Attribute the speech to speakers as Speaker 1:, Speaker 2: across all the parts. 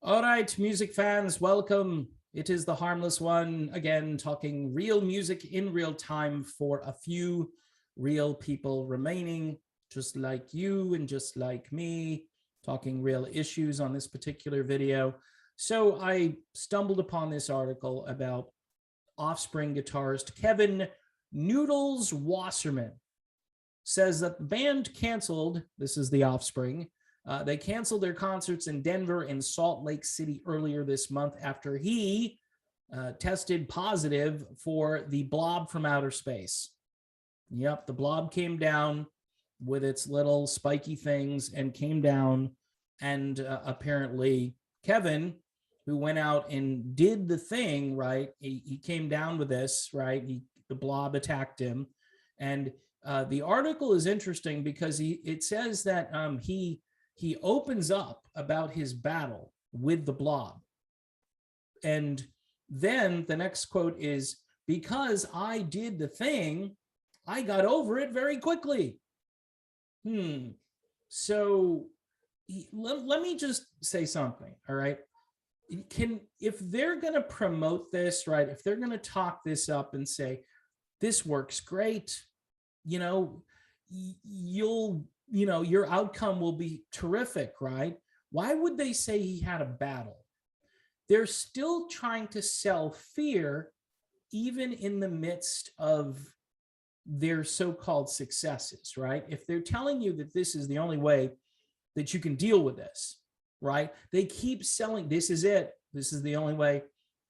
Speaker 1: All right, music fans, welcome. It is the Harmless One, again, talking real music in real time for a few real people remaining, just like you and just like me, talking real issues on this particular video. So I stumbled upon this article about Offspring guitarist Kevin Noodles Wasserman. Says that the band canceled, this is the Offspring, they canceled their concerts in Denver and Salt Lake City earlier this month after he tested positive for the Blob from outer space. Yep, the Blob came down with its little spiky things and came down, and apparently Kevin, who went out and did the thing, right, he came down with this, right, the Blob attacked him, and the article is interesting because it says that he opens up about his battle with the Blob. And then the next quote is, because I did the thing, I got over it very quickly. So let me just say something, all right? If they're going to promote this, right, if they're going to talk this up and say, this works great, you know, your outcome will be terrific, right? Why would they say he had a battle? They're still trying to sell fear, even in the midst of their so-called successes, right? If they're telling you that this is the only way that you can deal with this, right? They keep selling, this is it, this is the only way.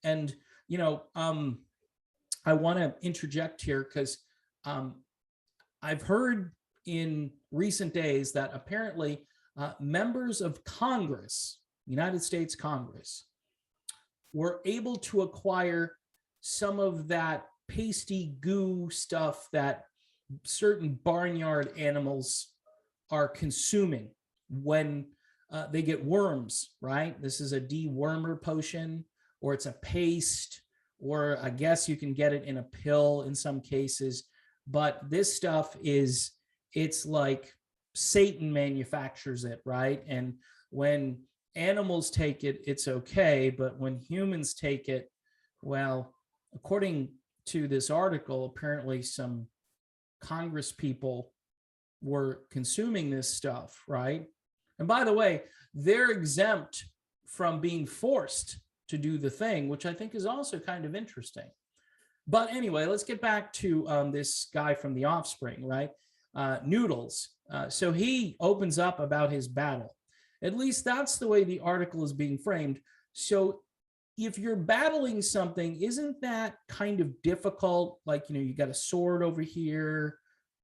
Speaker 1: And, I want to interject here because I've heard in recent days that apparently members of Congress, United States Congress, were able to acquire some of that pasty goo stuff that certain barnyard animals are consuming when they get worms, right? This is a dewormer potion, or it's a paste, or I guess you can get it in a pill in some cases. But this stuff it's like Satan manufactures it, right? And when animals take it, it's okay. But when humans take it, well, according to this article, apparently some Congress people were consuming this stuff, right? And by the way, they're exempt from being forced to do the thing, which I think is also kind of interesting. But anyway, let's get back to this guy from the Offspring, right? Noodles. So he opens up about his battle. At least that's the way the article is being framed. So if you're battling something, isn't that kind of difficult? Like, you got a sword over here,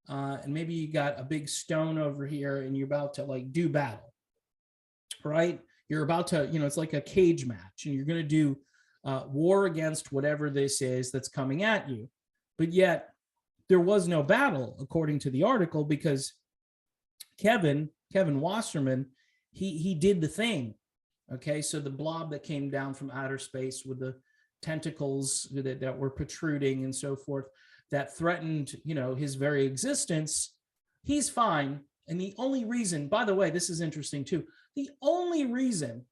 Speaker 1: and maybe you got a big stone over here, and you're about to like do battle, right? You're about to, it's like a cage match, and you're going to do war against whatever this is that's coming at you. But yet there was no battle, according to the article, because Kevin Wasserman, he did the thing. Okay, so the Blob that came down from outer space with the tentacles that were protruding and so forth, that threatened, his very existence, he's fine. And the only reason, by the way, this is interesting too, the only reason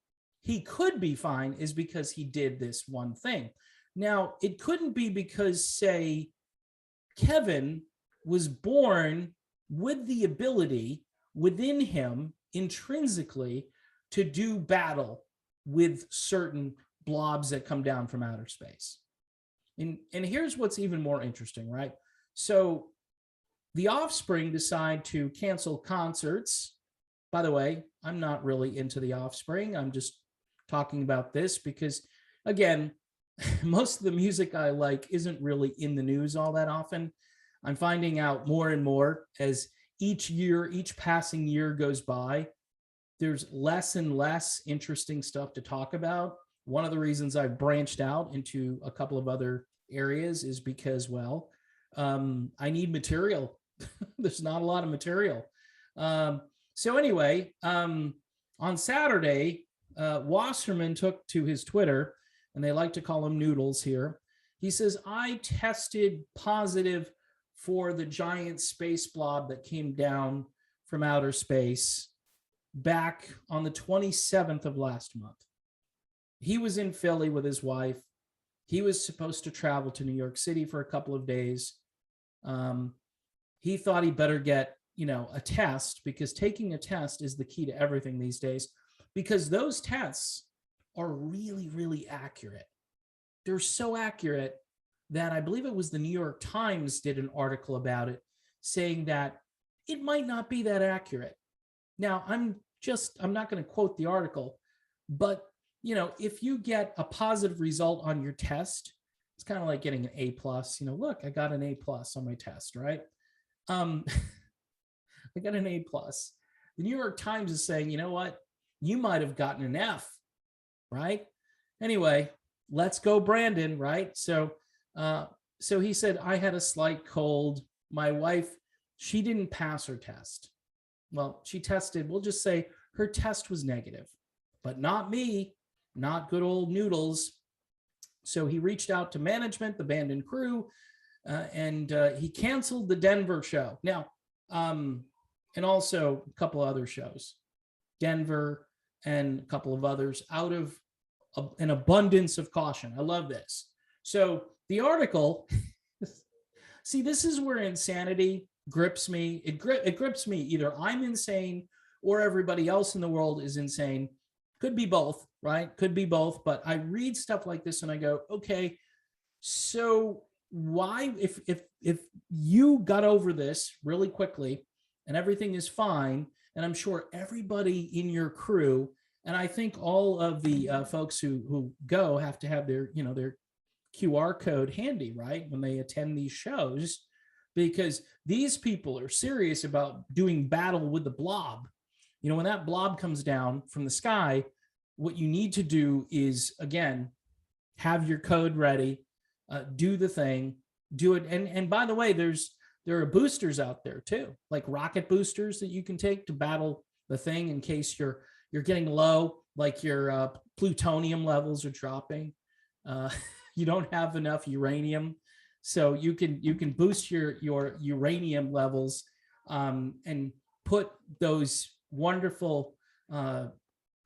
Speaker 1: he could be fine is because he did this one thing. Now, it couldn't be because, say, Kevin was born with the ability within him intrinsically to do battle with certain blobs that come down from outer space. And here's what's even more interesting, right? So the Offspring decide to cancel concerts. By the way, I'm not really into the Offspring. I'm just talking about this because, again, most of the music I like isn't really in the news all that often. I'm finding out more and more as each passing year goes by, there's less and less interesting stuff to talk about. One of the reasons I've branched out into a couple of other areas is because, well, I need material. There's not a lot of material. So anyway, on Saturday, Wasserman took to his Twitter, and they like to call him Noodles here. He says, I tested positive for the giant space blob that came down from outer space back on the 27th of last month. he was in Philly with his wife. He was supposed to travel to New York City for a couple of days. He thought he better get, a test, because taking a test is the key to everything these days, because those tests are really, really accurate. They're so accurate that I believe it was the New York Times did an article about it, saying that it might not be that accurate. Now, I'm not going to quote the article, but if you get a positive result on your test, it's kind of like getting an A plus. Look, I got an A plus on my test, right? I got an A plus. The New York Times is saying, you know what? You might have gotten an F, right? Anyway, let's go, Brandon, right? So he said, I had a slight cold. My wife, she didn't pass her test. Well, she tested, we'll just say her test was negative, but not me, not good old Noodles. So he reached out to management, the band and crew, and he canceled the Denver show. Now, and also a couple other shows, Denver and a couple of others, out of an abundance of caution. I love this. So the article, see, this is where insanity grips me. It grips me. Either I'm insane or everybody else in the world is insane. Could be both, right? Could be both. But I read stuff like this and I go, okay, so why, if you got over this really quickly and everything is fine, and I'm sure everybody in your crew, and I think all of the folks who go have to have their, their QR code handy, right, when they attend these shows, because these people are serious about doing battle with the blob. When that blob comes down from the sky, what you need to do is, again, have your code ready, do the thing, do it. And by the way, there are boosters out there too, like rocket boosters that you can take to battle the thing in case you're getting low, like your plutonium levels are dropping. You don't have enough uranium, so you can boost your uranium levels, and put those wonderful,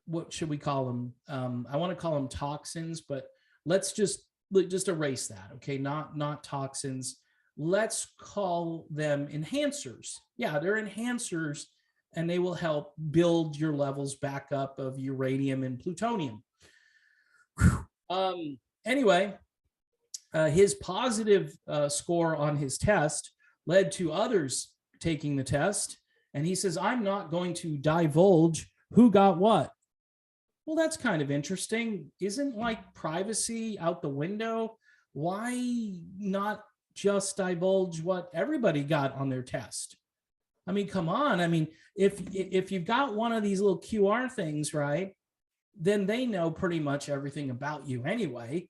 Speaker 1: what should we call them? I want to call them toxins, but let's just erase that. Okay, not toxins. Let's call them enhancers. Yeah, they're enhancers, and they will help build your levels back up of uranium and plutonium. Anyway, his positive score on his test led to others taking the test, and he says, I'm not going to divulge who got what. Well, that's kind of interesting. Isn't like privacy out the window? Why not just divulge what everybody got on their test? I mean, come on. I mean, if you've got one of these little QR things, right, then they know pretty much everything about you anyway.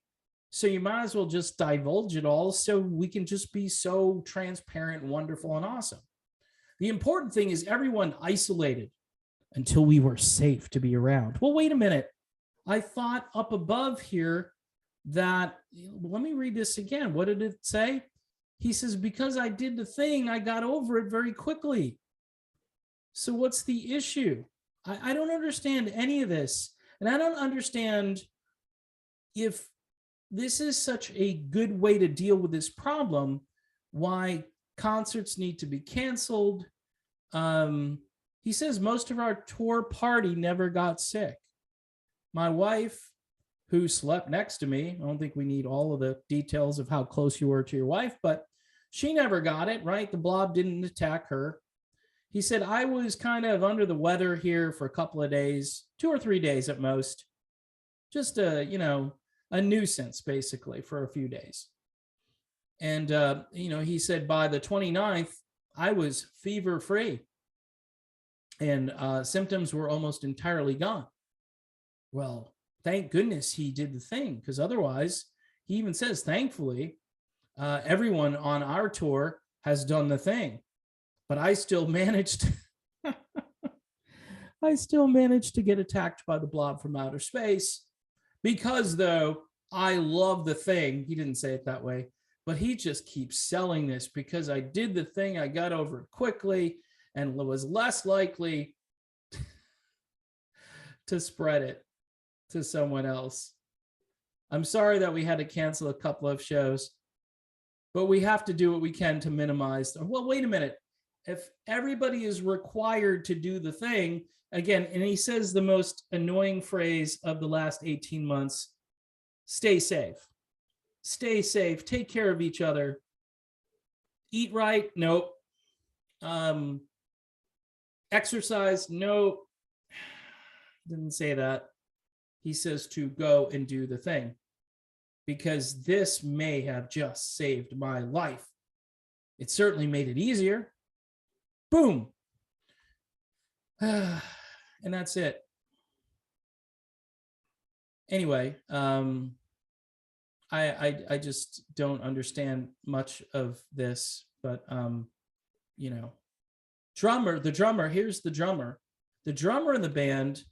Speaker 1: So you might as well just divulge it all, so we can just be so transparent, wonderful, and awesome. The important thing is everyone isolated until we were safe to be around. Well, wait a minute. I thought up above here that, let me read this again. What did it say? He says, because I did the thing, I got over it very quickly. So what's the issue? I don't understand any of this. And I don't understand if this is such a good way to deal with this problem, why concerts need to be canceled. He says most of our tour party never got sick. My wife, who slept next to me, I don't think we need all of the details of how close you were to your wife, but she never got it, right? The blob didn't attack her. He said, I was kind of under the weather here for a couple of days, 2 or 3 days at most. Just a nuisance, basically, for a few days. And, he said by the 29th, I was fever free. And symptoms were almost entirely gone. Well, thank goodness he did the thing, because otherwise, he even says, thankfully, everyone on our tour has done the thing. But I still managed to get attacked by the blob from outer space, because, though, I love the thing. He didn't say it that way, but he just keeps selling this, because I did the thing, I got over it quickly, and was less likely to spread it to someone else. I'm sorry that we had to cancel a couple of shows, but we have to do what we can to minimize. Well, wait a minute. If everybody is required to do the thing, again, and he says the most annoying phrase of the last 18 months, stay safe. Stay safe. Take care of each other. Eat right? Nope. Exercise? Nope. Didn't say that. He says to go and do the thing, because this may have just saved my life. It certainly made it easier. Boom. And that's it. Anyway, I just don't understand much of this, but you know, the drummer, here's the drummer. The drummer in the band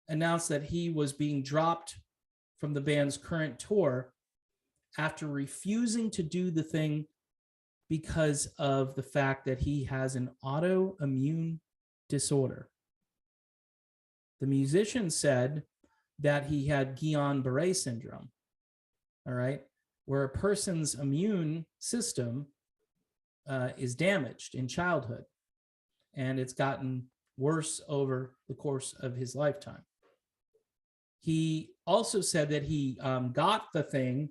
Speaker 1: announced that he was being dropped from the band's current tour after refusing to do the thing because of the fact that he has an autoimmune disorder. The musician said that he had Guillain-Barré syndrome, all right, where a person's immune system is damaged in childhood, and it's gotten worse over the course of his lifetime. He also said that he got the thing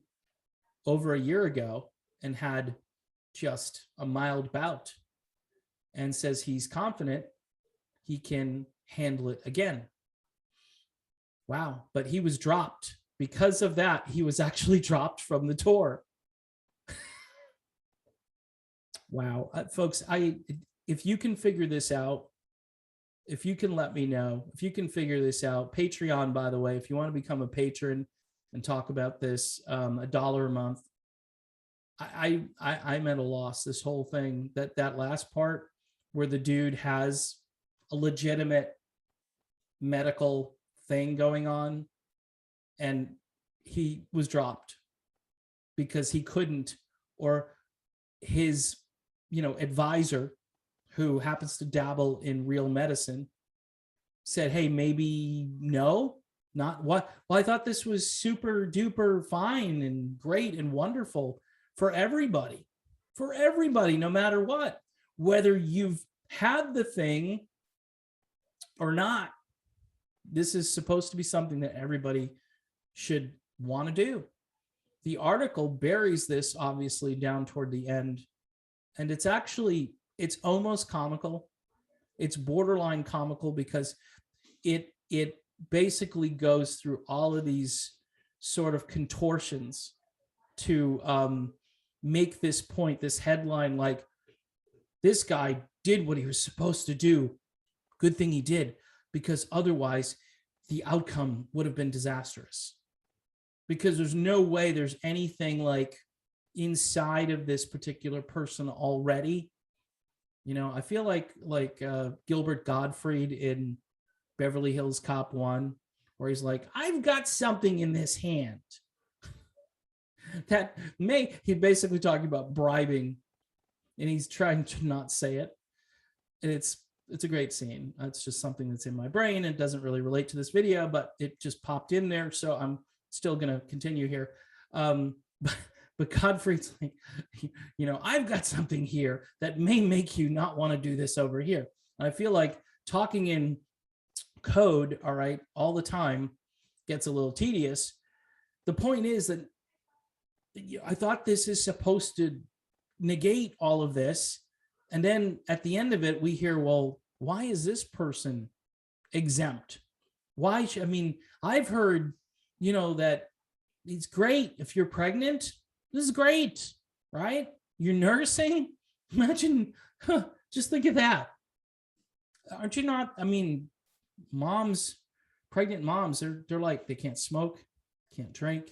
Speaker 1: over a year ago and had just a mild bout, and says he's confident he can handle it again. Wow. But he was dropped. Because of that, he was actually dropped from the tour. Wow. Folks, if you can figure this out, if you can let me know, if you can figure this out, Patreon, by the way, if you want to become a patron and talk about this, $1 a month. I'm at a loss. This whole thing, that last part where the dude has a legitimate medical thing going on, and he was dropped because he couldn't, or his, advisor, who happens to dabble in real medicine, said, hey, maybe no, not what? Well, I thought this was super duper fine and great and wonderful for everybody, no matter what, whether you've had the thing or not. This is supposed to be something that everybody should want to do. The article buries this obviously down toward the end, and it's almost comical. It's borderline comical, because it basically goes through all of these sort of contortions to make this point, this headline, like, this guy did what he was supposed to do. Good thing he did, because otherwise the outcome would have been disastrous. Because there's no way there's anything like inside of this particular person already. I feel like Gilbert Gottfried in Beverly Hills Cop 1, where he's like, I've got something in this hand. He's basically talking about bribing, and he's trying to not say it. And it's a great scene. It's just something that's in my brain. It doesn't really relate to this video, but it just popped in there. So I'm still going to continue here. But Godfrey's like, I've got something here that may make you not want to do this over here. And I feel like talking in code, all right, all the time gets a little tedious. The point is that I thought this is supposed to negate all of this. And then at the end of it, we hear, well, why is this person exempt? Why? I've heard, that it's great if you're pregnant. This is great, right? You're nursing. Imagine, just think of that. Aren't you not? Moms, pregnant moms, they're like, they can't smoke, can't drink.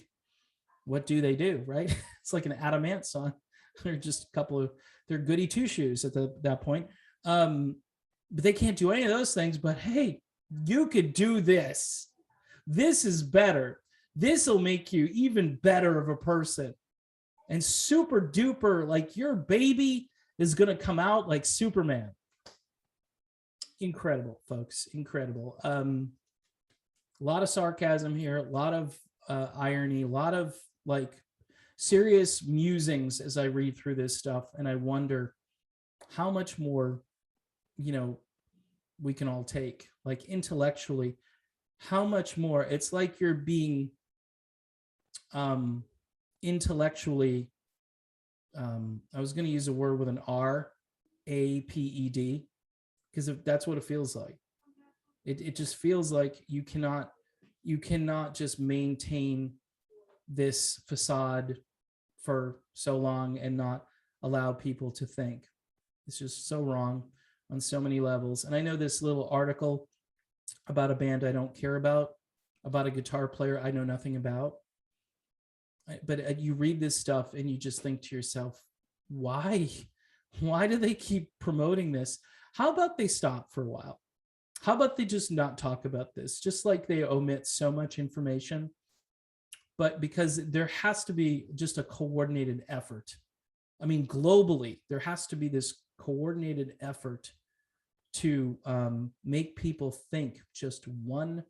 Speaker 1: What do they do, right? It's like an Adam Ant song. They're just they're goody two shoes at that point. But they can't do any of those things. But hey, you could do this. This is better. This will make you even better of a person. And super duper, like, your baby is going to come out like Superman. Incredible, folks. Incredible. A lot of sarcasm here. A lot of irony, a lot of like serious musings as I read through this stuff, and I wonder how much more, you know, we can all take, like intellectually, how much more. It's like you're being intellectually, I was going to use a word with an RAPED, because that's what it feels like. It just feels like you cannot just maintain this facade for so long and not allow people to think. It's just so wrong on so many levels. And I know this little article about a band I don't care about a guitar player I know nothing about. But you read this stuff and you just think to yourself, why? Why do they keep promoting this? How about they stop for a while? How about they just not talk about this? Just like they omit so much information. But because there has to be just a coordinated effort. I mean, globally, there has to be this coordinated effort to make people think just one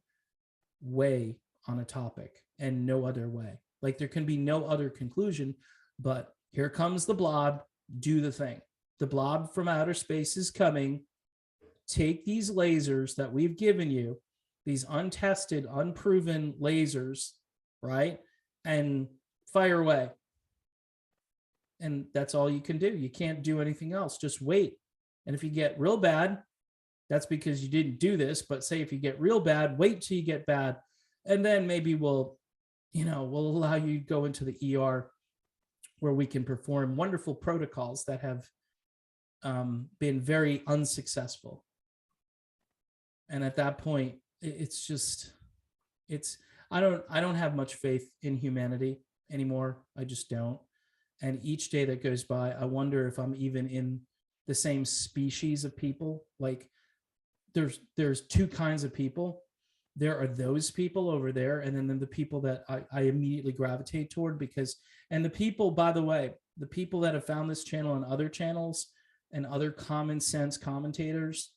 Speaker 1: way on a topic and no other way. Like there can be no other conclusion, but here comes the blob, do the thing. The blob from outer space is coming. Take these lasers that we've given you, these untested, unproven lasers, right? And fire away. And that's all you can do. You can't do anything else. Just wait. And if you get real bad, that's because you didn't do this. But say if you get real bad, wait till you get bad. And then maybe we'll allow you to go into the ER where we can perform wonderful protocols that have been very unsuccessful. And at that point, it's just, I don't have much faith in humanity anymore. I just don't. And each day that goes by, I wonder if I'm even in the same species of people. Like there's two kinds of people. There are those people over there, and then the people that I immediately gravitate toward, because, and the people, by the way, the people that have found this channel and other channels and other common sense commentators,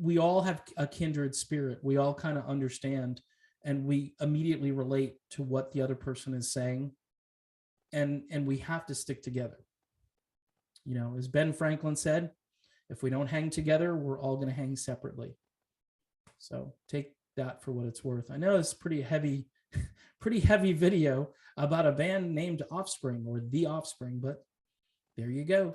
Speaker 1: we all have a kindred spirit. We all kind of understand, and we immediately relate to what the other person is saying. And we have to stick together. You know, as Ben Franklin said, if we don't hang together, we're all going to hang separately. So take that for what it's worth. I know it's pretty heavy video about a band named Offspring, or The Offspring, but there you go.